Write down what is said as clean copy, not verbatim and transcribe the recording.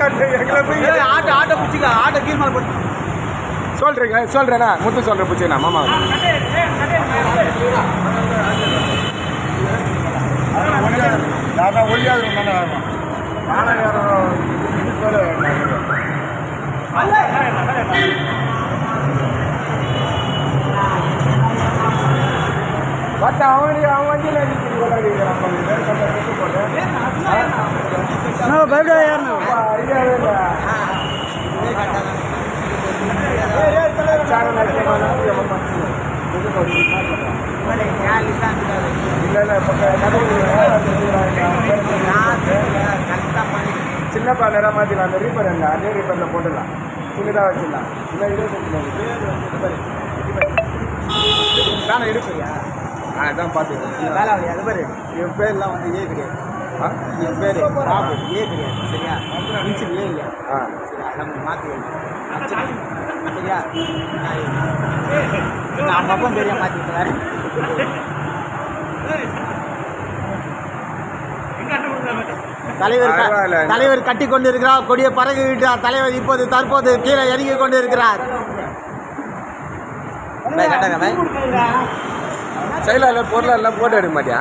auto பிடிச்சிக்க auto கீழ் மேலே போட்டு சொல்றேண்ணா முத்து சொல்ற பிடிச்சிண்ணா மாமா ஒழியாது பட் அவன் வண்டியில் பயப்பட ஏறணும் சின்ன பாலராக மாற்றிடலாம் அந்த ரீப்பர் இல்லை அதே ரீப்பரில் போட்டுடலாம் சின்னதாக வச்சிடலாம் இல்லை 25 தானே எடுப்பியா அதான் பார்த்துக்கிறேன் வேலை அது பேர் என் பேர்லாம் வந்து ஏ கிடையாது என் பேர் பாபு ஏ கிடையாது சரியா இன்சில் ஏ இல்லையா சரியா நம்ம மாற்றிக்கலாம் சரியா நான் பக்கம் பெரிய மாற்றிக்கிறேன் தலைவர் கட்டி கொண்டிருக்கிறார் கொடியை பறகு விட்டார் தலைவர் இப்போது தற்போது கீழே இறங்கி கொண்டிருக்கிறார் செயலாளர் பொருளெல்லாம் போட்டு எடுக்க மாட்டியா